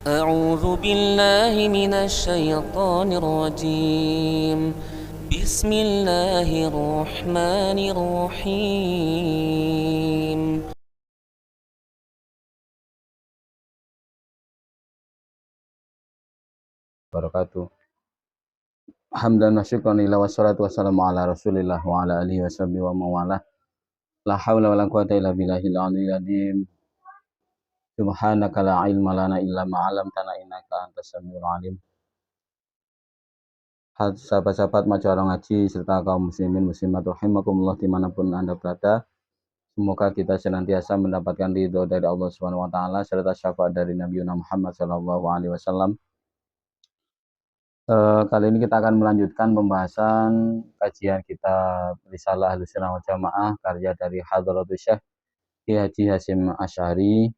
أعوذ بالله من الشيطان الرجيم. بسم الله الرحمن الرحيم. Barakatuh. Hamdan wa syukran ila wassalatu wassalamu ala rasulillah wa ala alihi wa sahbihi wa mawala. La hawla wa la quwata illa billahil aliyyil azim. Subhanaka la ilma lana illa ma 'allamtana innaka antas samiul alim. Sahabat-sahabat masyarakat ngaji serta kaum muslimin muslimat rahimakumullah dimanapun Anda berada. Semoga kita senantiasa mendapatkan ridho dari Allah Subhanahu wa taala serta syafaat dari Nabi Muhammad sallallahu alaihi wasallam. Kali ini kita akan melanjutkan pembahasan kajian kitab Risalah Ahlussunnah wal Jamaah karya dari Hadratus Syekh Ki Haji Hasyim Asy'ari,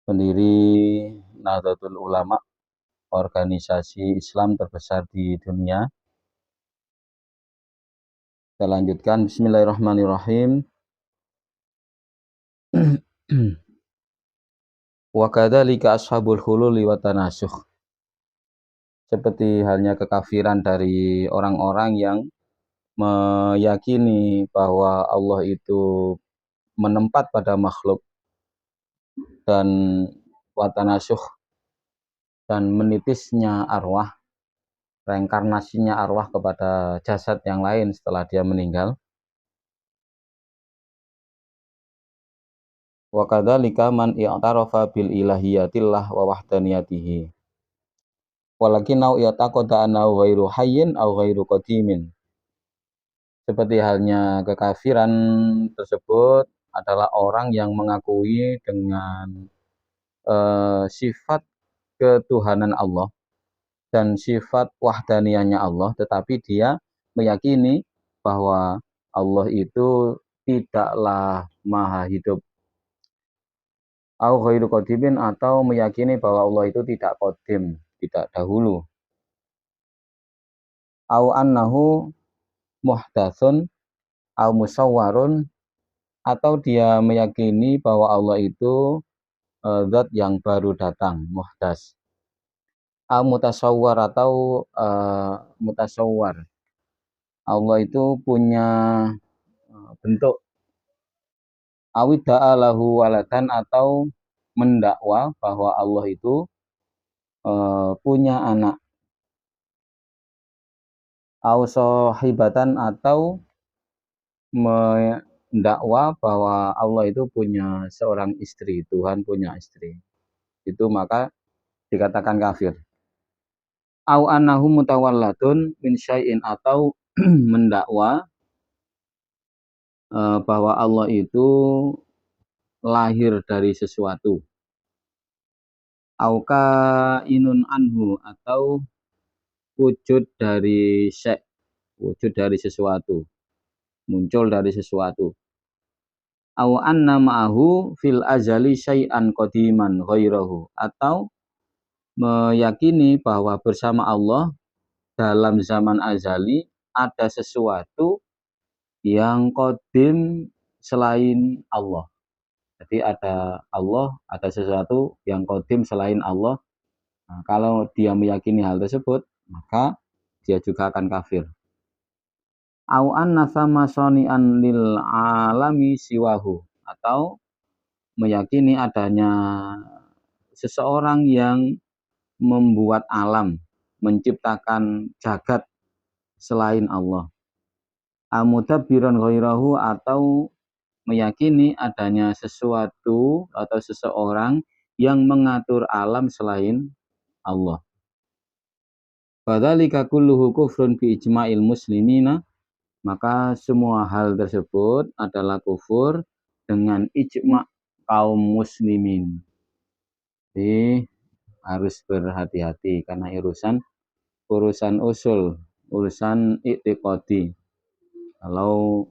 pendiri Nahdlatul Ulama, organisasi Islam terbesar di dunia. Kita lanjutkan. Bismillahirrahmanirrahim. Wa kadzalika ashabul hululi wa tanasukh. Seperti halnya kekafiran dari orang-orang yang meyakini bahwa Allah itu menempat pada makhluk dan watanasuh dan menitisnya arwah, reinkarnasinya arwah kepada jasad yang lain setelah dia meninggal. Wa kadzalika man i'tarafa bil ilahiyatillah wa wahdaniyatihi walakinau yataqada annahu ghairu hayyin aw ghairu qadimin. Seperti halnya kekafiran tersebut adalah orang yang mengakui dengan sifat ketuhanan Allah dan sifat wahdaniyahnya Allah, tetapi dia meyakini bahwa Allah itu tidaklah maha hidup. Au ghairu qadimin, atau meyakini bahwa Allah itu tidak qadim, tidak dahulu. Au annahu muhdatsun au musawwarun, atau dia meyakini bahwa Allah itu zat yang baru datang, muhdas. Au mutasawwar, atau mutasawwar, Allah itu punya bentuk. Awidda'a lahu waladan, atau mendakwa bahwa Allah itu punya anak. Au sahibatan, atau mendakwa bahwa Allah itu punya seorang istri, Tuhan punya istri. Itu maka dikatakan kafir. Au annahu mutawalladun min syai'in, atau mendakwa bahwa Allah itu lahir dari sesuatu. Auka inun anhu, atau wujud dari syai', wujud dari sesuatu, muncul dari sesuatu. Au anna ma'ahu fil azali syai'an qadiman ghairahu, atau meyakini bahwa bersama Allah dalam zaman azali ada sesuatu yang qadim selain Allah. Jadi ada Allah, ada sesuatu yang qadim selain Allah. Nah, kalau dia meyakini hal tersebut, maka dia juga akan kafir. Au anna sama soni'an lil alami siwahu, atau meyakini adanya seseorang yang membuat alam, menciptakan jagat selain Allah. Amudabbiran ghairahu, atau meyakini adanya sesuatu atau seseorang yang mengatur alam selain Allah. Fadzalika kulluhu kufrun bi ijma'il muslimina, maka semua hal tersebut adalah kufur dengan ijma' kaum muslimin. Jadi harus berhati-hati karena urusan usul, urusan i'tiqadi. Kalau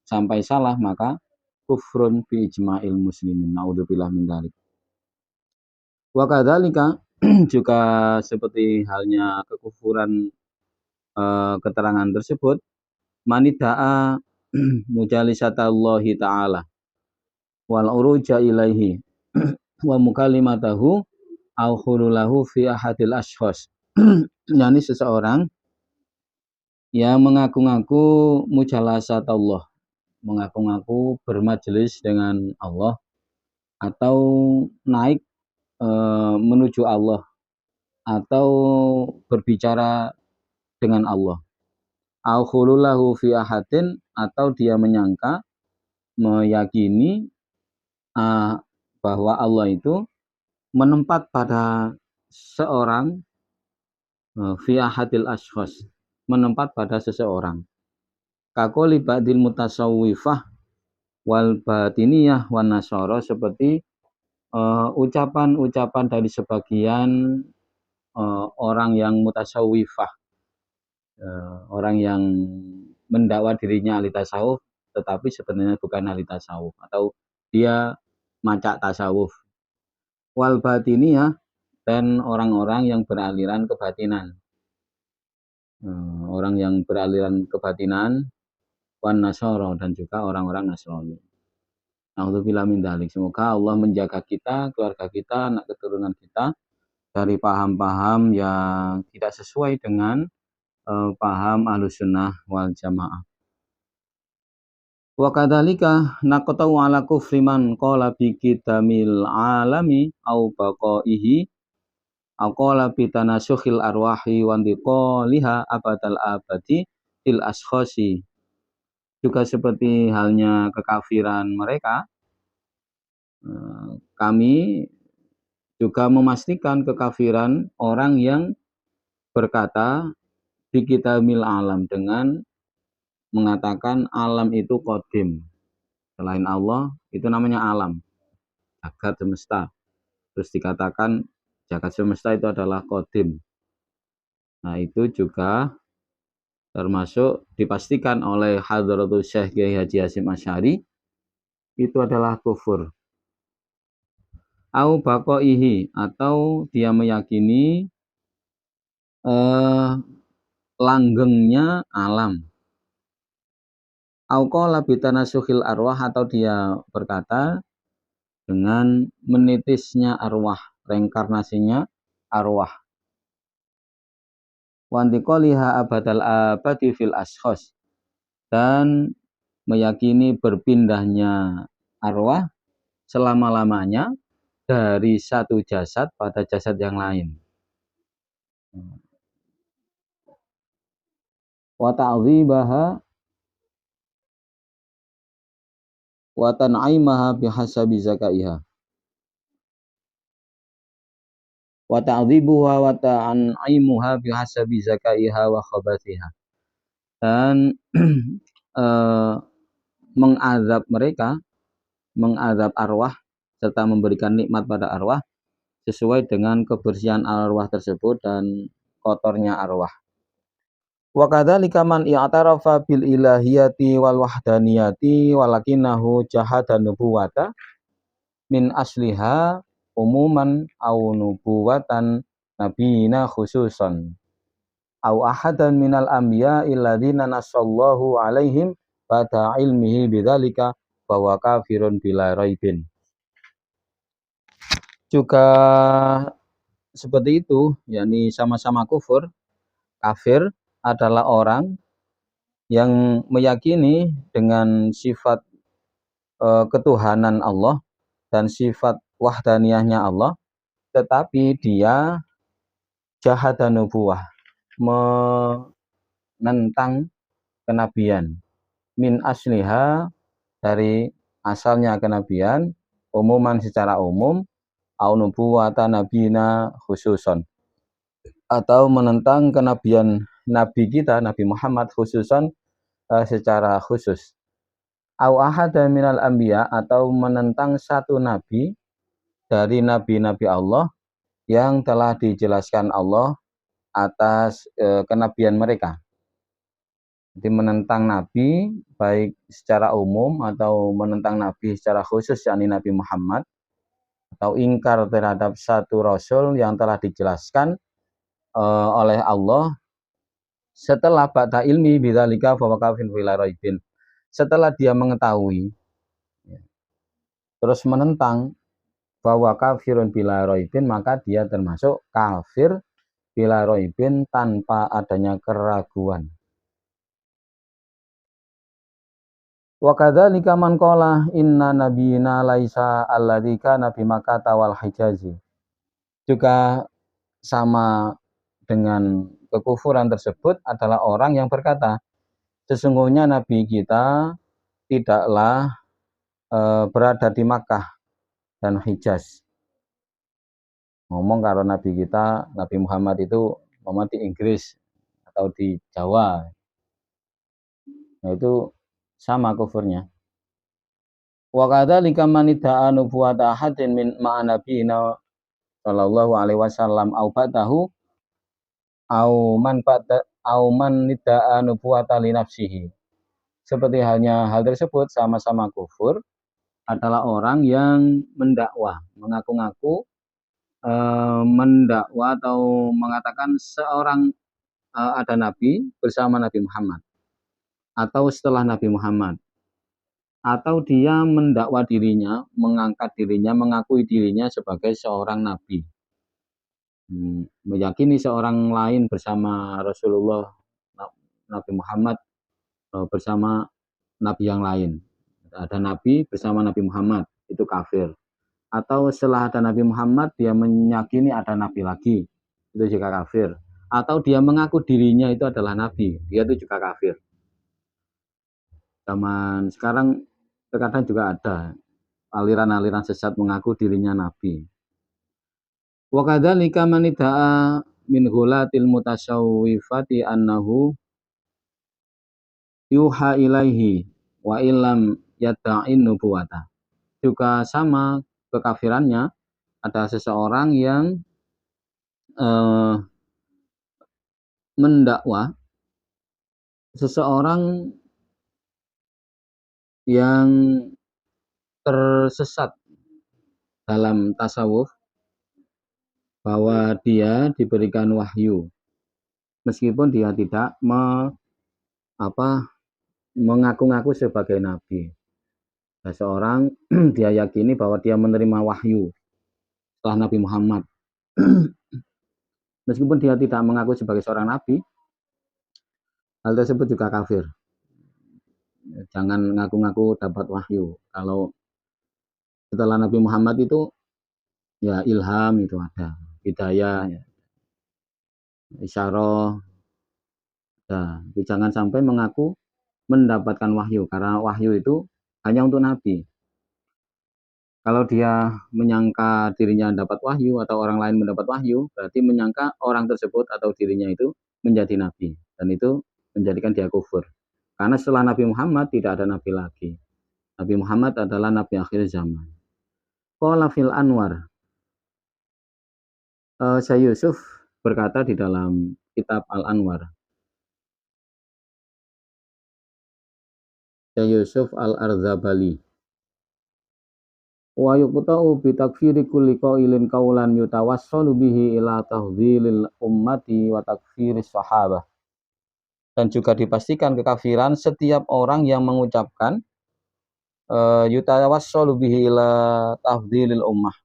sampai salah maka kufrun bi ijma'il muslimin. Naudzubillah min dzalik. Wa kadzalika juga seperti halnya kekufuran keterangan tersebut, manida'a mujalisatallahi ta'ala wal uruja ilaihi wa mukalimatahu au khululahu fi ahadil ashkhas. Yani seseorang yang mengaku-ngaku mujalasat Allah, mengaku-ngaku bermajelis dengan Allah atau naik menuju Allah atau berbicara dengan Allah. Au khululahu fi ahadin, atau dia menyangka, meyakini bahwa Allah itu menempat pada seorang, fi ahadil ashkhas, menempat pada seseorang. Kakoli ba'dil mutasawwifah wal batiniyah wan nasara, seperti ucapan-ucapan dari sebagian orang yang mutasawwifah, orang yang mendakwa dirinya ahli tasawuf tetapi sebenarnya bukan ahli tasawuf, atau dia macak tasawuf. Wal batiniyah, dan orang-orang yang beraliran kebatinan, orang yang beraliran kebatinan, wan nasara, dan juga orang-orang Nasrani. Nauzubillah min dzalik. Semoga Allah menjaga kita, keluarga kita, anak keturunan kita dari paham-paham yang tidak sesuai dengan paham Ahlussunnah wal Jamaah. Wa kadzalika naqta'u ala kufri man qala bi kitamil alami au baqaihi au qala bi tanasukhil arwahi wa ndiqaliha abadal abadi fil ashkhasi. Juga seperti halnya kekafiran mereka, kami juga memastikan kekafiran orang yang berkata bi kitamil alam, dengan mengatakan alam itu qadim, selain Allah itu namanya alam, jagat semesta. Terus dikatakan jagat semesta itu adalah qadim. Nah, itu juga termasuk dipastikan oleh Hadratus Syekh Kiai Haji Hasyim Asy'ari, itu adalah kufur. Au baqaihi, atau dia meyakini langgengnya alam. Au qala bitanasukhil arwah, atau dia berkata dengan menitisnya arwah, reinkarnasinya arwah. Wantiqaliha abadal abadi fil ashkhas, dan meyakini berpindahnya arwah selama-lamanya dari satu jasad pada jasad yang lain. Wa ta'dhibaha wa tan'imaha bihasabi zakaiha. Wa ta'dhibuha wa tan'imuha bihasabi zakaiha wa khabathiha. Dan mengazab mereka, mengazab arwah serta memberikan nikmat pada arwah sesuai dengan kebersihan arwah tersebut dan kotornya arwah. Wa kadzalika man i'tarafa bil ilahiyati wal wahdaniyati walakinahu jahada nubuwata min asliha umuman au nubuwatan nabiyina khususan au ahadan minal anbiya illadzina nasallahu alaihim pada ilmihi bidzalika bahwa kafirun bila raibin. Juga seperti itu, yakni sama-sama kufur. Kafir adalah orang yang meyakini dengan sifat ketuhanan Allah dan sifat wahdaniyahnya Allah, tetapi dia jahada nubuwah, menentang kenabian, min asliha, dari asalnya kenabian, umuman secara umum, au nubuwata nabina khususon, atau menentang kenabian Nabi kita, Nabi Muhammad khususan, secara khusus. Au ahadan minal anbiya, atau menentang satu nabi dari nabi-nabi Allah yang telah dijelaskan Allah atas kenabian mereka. Jadi menentang nabi baik secara umum atau menentang nabi secara khusus, yakni Nabi Muhammad, atau ingkar terhadap satu rasul yang telah dijelaskan oleh Allah setelah ba'da ilmi bidzalika fa waqafin fil raibin, setelah dia mengetahui terus menentang bahwa kafirun bila roibin, maka dia termasuk kafir bila roibin tanpa adanya keraguan. Wa kadzalika man qala inna nabiyina laisa alladzi kana bi Makkah wal Hijazi. Juga sama dengan kekufuran tersebut adalah orang yang berkata, sesungguhnya nabi kita tidaklah berada di Makkah dan Hijaz. Ngomong kalau nabi kita, Nabi Muhammad itu di Inggris atau di Jawa. Nah, itu sama kufurnya. Wa kadzalika man idda'a nubuwwata ahadin min ma'a nabiyina sallallahu alaihi wasallam au ba'dahu au man idda'a nubuwwata li nafsihi. Seperti halnya hal tersebut sama-sama kufur adalah orang yang mendakwah, mengaku-ngaku mendakwa atau mengatakan seorang ada nabi bersama Nabi Muhammad atau setelah Nabi Muhammad, atau dia mendakwa dirinya, mengangkat dirinya, mengakui dirinya sebagai seorang nabi, meyakini seorang lain bersama Rasulullah, Nabi Muhammad bersama nabi yang lain. Ada nabi bersama Nabi Muhammad, itu kafir. Atau setelah ada Nabi Muhammad dia meyakini ada nabi lagi, itu juga kafir. Atau dia mengaku dirinya itu adalah nabi, dia itu juga kafir. Zaman sekarang terkadang juga ada aliran-aliran sesat mengaku dirinya nabi. Wa kadzalika man idda'a min ghulatil mutasyawwifati annahu yuha ilaihi wa illam yada'in nubuwata. Juga sama kekafirannya, ada seseorang yang mendakwa seseorang yang tersesat dalam tasawuf bahwa dia diberikan wahyu meskipun dia tidak mengaku-ngaku sebagai nabi. Seseorang dia yakini bahwa dia menerima wahyu setelah Nabi Muhammad meskipun dia tidak mengaku sebagai seorang nabi, hal tersebut juga kafir. Jangan ngaku-ngaku dapat wahyu. Kalau setelah Nabi Muhammad itu ya ilham itu ada, hidayah, ya, isyarah. Nah, jangan sampai mengaku mendapatkan wahyu, karena wahyu itu hanya untuk nabi. Kalau dia menyangka dirinya dapat wahyu atau orang lain mendapat wahyu, berarti menyangka orang tersebut atau dirinya itu menjadi nabi, dan itu menjadikan dia kufur. Karena setelah Nabi Muhammad tidak ada nabi lagi. Nabi Muhammad adalah nabi akhir zaman. Qala fil Anwar. Syekh Yusuf berkata di dalam kitab Al-Anwar. Syekh Yusuf Al-Arzabali. Wa yuqta'u bi takfiri kulli qailin qaulan yutawassalu bihi ila tahdhilil ummati wa takfiris sahabah. Dan juga dipastikan kekafiran setiap orang yang mengucapkan yutawassalu bihi ila tahdhilil ummah,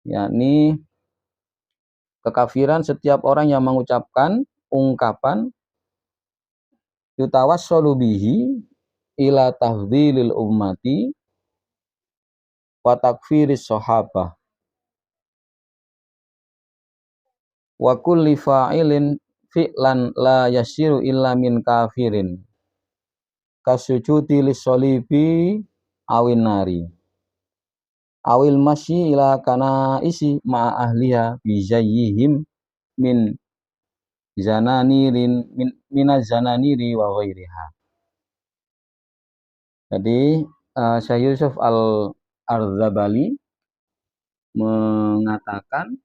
yakni kekafiran setiap orang yang mengucapkan ungkapan yutawassalu bihi ila tahdhilil ummati wa takfiris sahabah wa kulli fa'ilin fi'lan la yasiru illa min kafirin kasujudi lis-solibi awin nari awil masyi ila kana isi ma'a ahliha bizayyihim min zananirin minaz zananiri wa ghairiha. Jadi Syekh Yusuf Al-Arzabali mengatakan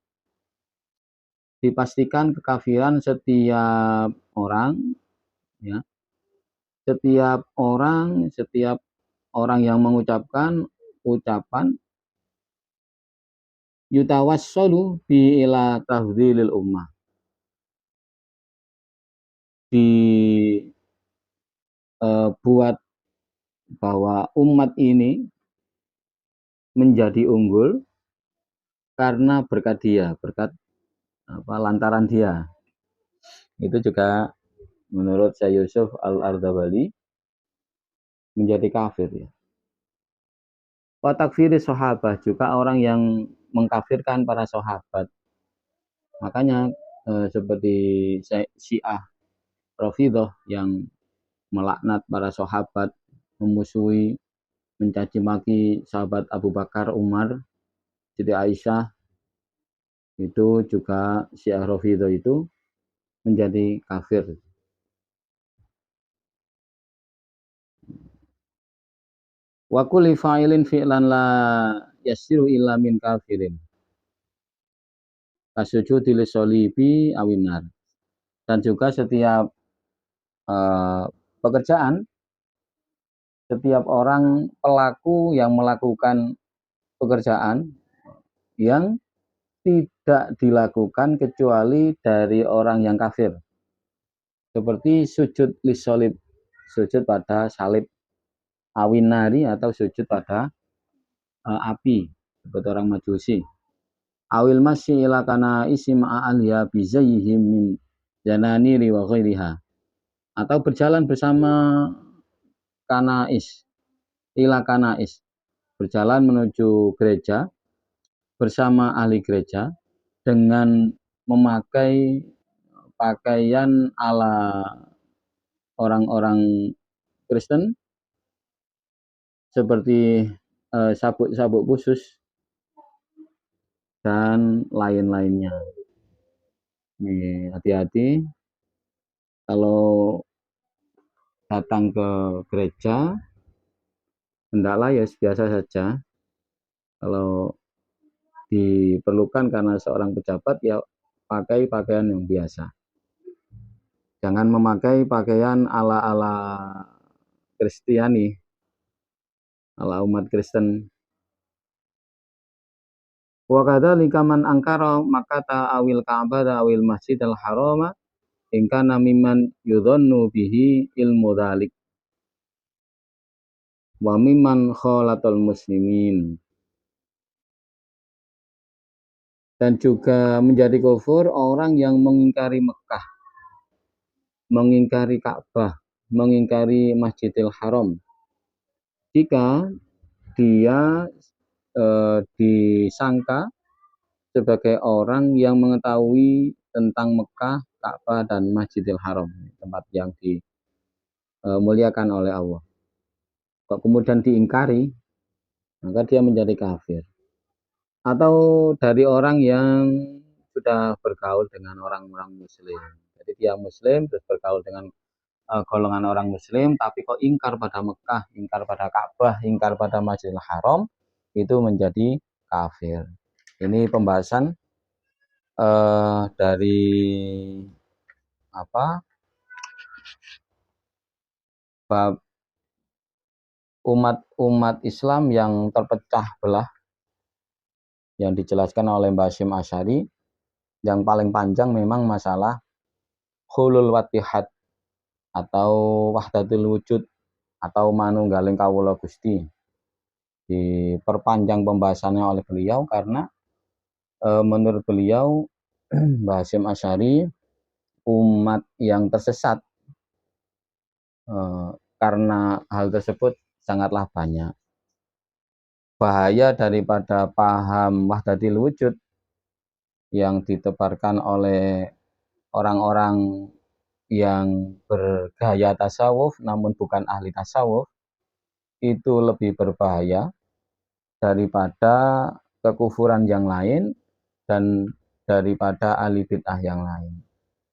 dipastikan kekafiran setiap orang, ya, setiap orang yang mengucapkan ucapan yutawassalu bi ila tahdhilil ummah, dibuat bahwa umat ini menjadi unggul karena berkat dia, berkat lantaran dia. Itu juga menurut Syekh Yusuf Al-Ardabali menjadi kafir ya. Wa takfiri sahabat, juga orang yang mengkafirkan para sahabat. Makanya seperti Syiah Rafidhah yang melaknat para sahabat, memusuhi, mencaci maki sahabat Abu Bakar, Umar, Siti Aisyah, itu juga Syiah Rafidhah itu menjadi kafir. Wa kulli fa'ilin fi'lan la yasiru illa min kafirin. Kasujudi lisolibi awinar. Dan juga setiap pekerjaan, setiap orang pelaku yang melakukan pekerjaan yang tidak dilakukan kecuali dari orang yang kafir. Seperti sujud lisolib, sujud pada salib, awinari atau sujud pada api, seperti orang Majusi. Awil masyi ila kana isim a'aliya bizayhim min jananiri wa ghairiha. Atau berjalan bersama kanais, ila kanais, berjalan menuju gereja bersama ahli gereja dengan memakai pakaian ala orang-orang Kristen seperti sabuk-sabuk khusus dan lain-lainnya. Hati-hati kalau datang ke gereja, hendaklah ya biasa saja. Kalau diperlukan karena seorang pejabat, ya pakai pakaian yang biasa. Jangan memakai pakaian ala-ala Kristiani, ala umat Kristen. Wa kadzalika man angkara makata awil ka'bah awil masjidil harama in kana mimman yudhannu bihi ilmu dzalik wa mimman khalatul muslimin. Dan juga menjadi kufur orang yang mengingkari Mekah, mengingkari Ka'bah, mengingkari Masjidil Haram, jika dia disangka sebagai orang yang mengetahui tentang Mekah, Ka'bah, dan Masjidil Haram, tempat yang dimuliakan oleh Allah. Kalau kemudian diingkari, maka dia menjadi kafir. Atau dari orang yang sudah bergaul dengan orang-orang muslim. Jadi dia muslim terus bergaul dengan golongan orang muslim, tapi kok ingkar pada Mekah, ingkar pada Ka'bah, ingkar pada Masjidil Haram, itu menjadi kafir. Ini pembahasan dari bab umat Islam yang terpecah belah, yang dijelaskan oleh Mbah Hasyim Asy'ari. Yang paling panjang memang masalah hulul wattihad atau wahdatul wujud atau manunggaling kawula Gusti. Diperpanjang pembahasannya oleh beliau karena menurut beliau Mbah Hasyim Asy'ari umat yang tersesat karena hal tersebut sangatlah banyak. Bahaya daripada paham wahdatul wujud yang ditebarkan oleh orang-orang yang bergaya tasawuf namun bukan ahli tasawuf, itu lebih berbahaya daripada kekufuran yang lain dan daripada ahli bid'ah yang lain.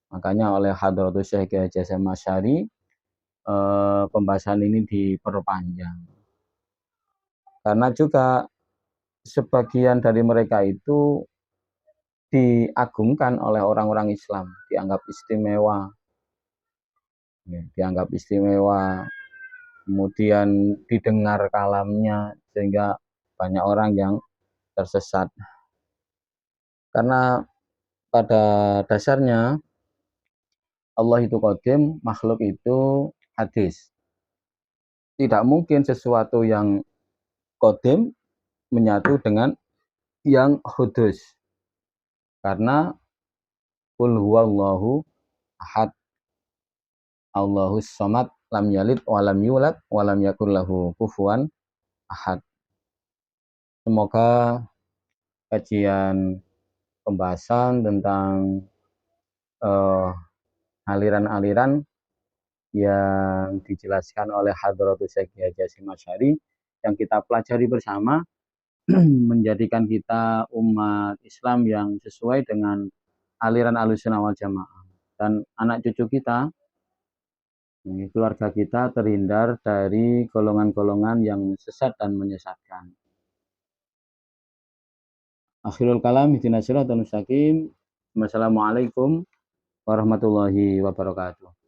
Makanya oleh Hadratus Syekh Kiai Haji Hasyim Asy'ari pembahasan ini diperpanjang. Karena juga sebagian dari mereka itu diagungkan oleh orang-orang Islam, dianggap istimewa, kemudian didengar kalamnya sehingga banyak orang yang tersesat. Karena pada dasarnya Allah itu qadim, makhluk itu hadis. Tidak mungkin sesuatu yang qadim menyatu dengan yang kudus. Karena qul huwallahu ahad, Allahus somad, lam yalid walam yulad walam yakul lahu kufuwan ahad. Semoga kajian pembahasan tentang aliran-aliran yang dijelaskan oleh Hadratus Syekh Kiai Haji Hasyim Asy'ari yang kita pelajari bersama menjadikan kita umat Islam yang sesuai dengan aliran Ahlussunnah wal Jamaah, dan anak cucu kita, keluarga kita terhindar dari golongan-golongan yang sesat dan menyesatkan. Akhirul kalam, ihdinas siratal mustaqim. Wassalamualaikum warahmatullahi wabarakatuh.